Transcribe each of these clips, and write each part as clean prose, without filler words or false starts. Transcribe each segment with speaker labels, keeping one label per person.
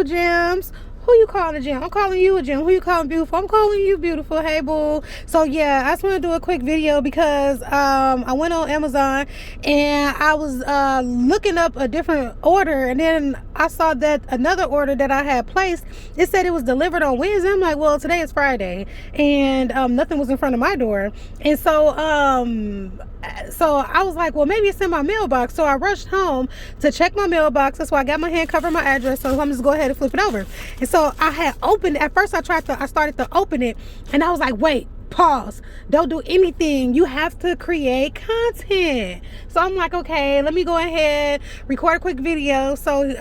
Speaker 1: gems. Who you calling a gem? I'm calling you a gem. Who you calling beautiful? I'm calling you beautiful. Hey, boo. So yeah, I just want to do a quick video because I went on Amazon and I was looking up a different order, and then I saw that another order that I had placed, it said it was delivered on Wednesday. I'm like, well, today is Friday, and nothing was in front of my door. And so I was like, well, maybe it's in my mailbox. So I rushed home to check my mailbox. That's why I got my hand covering my address. So I'm just go ahead and flip it over. And so I had opened, at first I started to open it, and I was like, wait, pause, don't do anything, you have to create content. So I'm like, okay, let me go ahead, record a quick video. So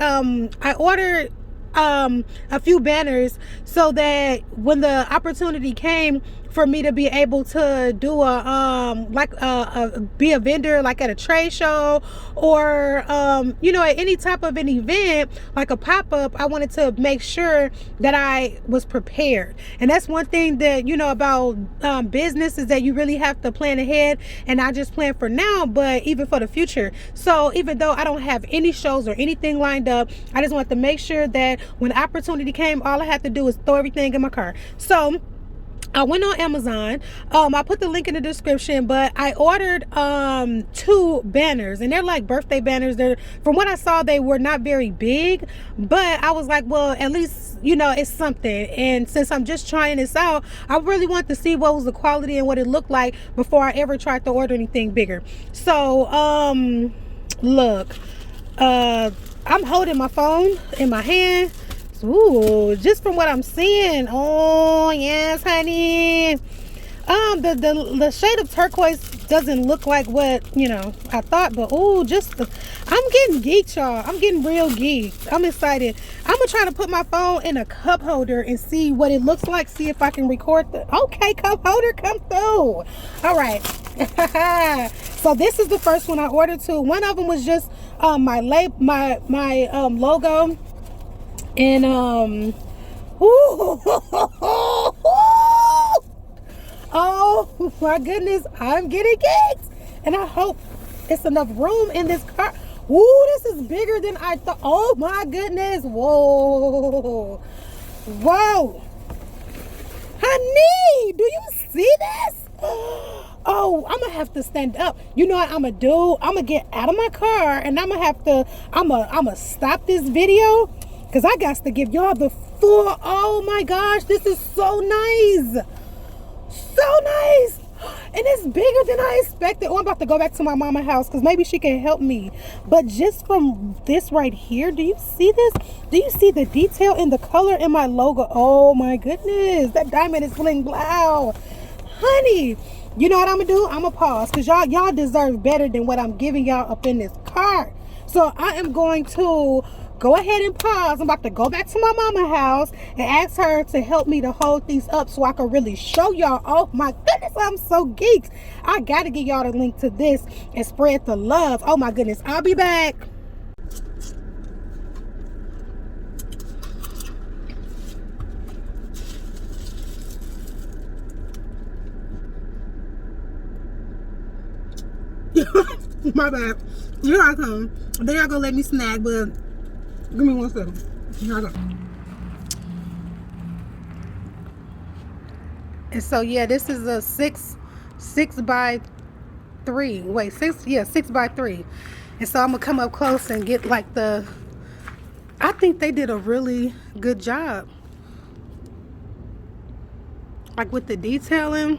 Speaker 1: I ordered a few banners so that when the opportunity came for me to be able to do be a vendor, like at a trade show or you know, at any type of an event like a pop-up, I wanted to make sure that I was prepared. And that's one thing that, you know, about business, is that you really have to plan ahead, and not just plan for now but even for the future. So even though I don't have any shows or anything lined up, I just want to make sure that when the opportunity came, all I had to do was throw everything in my car. So I went on Amazon. I put the link in the description, but I ordered 2 banners, and they're like birthday banners. They're, from what I saw, they were not very big, but I was like, well, at least, you know, it's something. And since I'm just trying this out, I really want to see what was the quality and what it looked like before I ever tried to order anything bigger. So look, I'm holding my phone in my hand. Ooh, just from what I'm seeing, oh yes, honey. The shade of turquoise doesn't look like what, you know, I thought, but ooh, I'm getting geeked, y'all. I'm getting real geeked. I'm excited. I'm gonna try to put my phone in a cup holder and see what it looks like. See if I can record okay, cup holder, come through. All right. So this is the first one I ordered too. One of them was just my logo. And oh my goodness, I'm getting geeked, and I hope it's enough room in this car. Ooh, this is bigger than I thought. Oh my goodness. Whoa, whoa, honey, do you see this? Oh, I'm gonna have to stand up. You know what I'm gonna do? I'm gonna get out of my car, and I'm gonna stop this video, because I got to give y'all the full, oh my gosh, this is so nice. So nice. And it's bigger than I expected. Oh, I'm about to go back to my mama's house because maybe she can help me. But just from this right here, do you see this? Do you see the detail in the color in my logo? Oh my goodness, that diamond is bling blow. Honey, you know what I'm gonna do? I'm gonna pause, because y'all deserve better than what I'm giving y'all up in this car. So I am going to go ahead and pause. I'm about to go back to my mama's house and ask her to help me to hold these up so I can really show y'all. Oh my goodness, I'm so geeked. I gotta get y'all the link to this and spread the love. Oh my goodness, I'll be back. My bad. Here I come. They are gonna let me snag, but give me 1 second. Here I go. And so yeah, this is a 6 by 3. Wait, 6 by 3. And so I'm gonna come up close and get like I think they did a really good job, like with the detailing.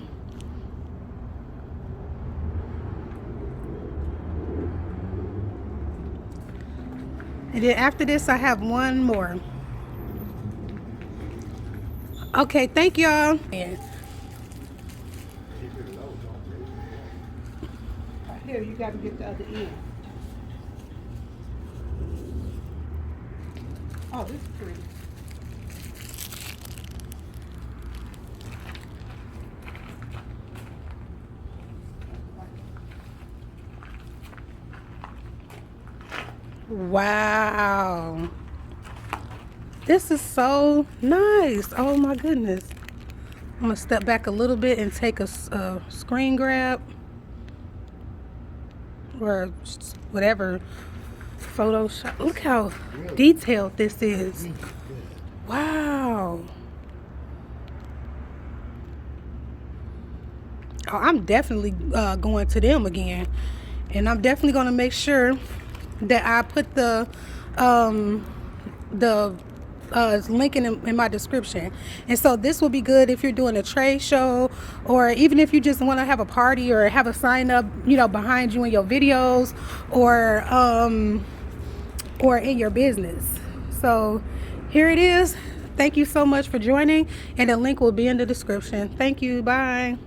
Speaker 1: And then after this, I have one more. Okay, thank y'all. Here, you got to get the other end. Oh, this is pretty. Wow, this is so nice. Oh my goodness. I'm gonna step back a little bit and take a screen grab or whatever Photoshop. Look how detailed this is. Wow. Oh, I'm definitely going to them again, and I'm definitely going to make sure that I put the link in my description. And so this will be good if you're doing a trade show, or even if you just want to have a party or have a sign up, you know, behind you in your videos, or in your business. So here it is. Thank you so much for joining, and the link will be in the description. Thank you. Bye.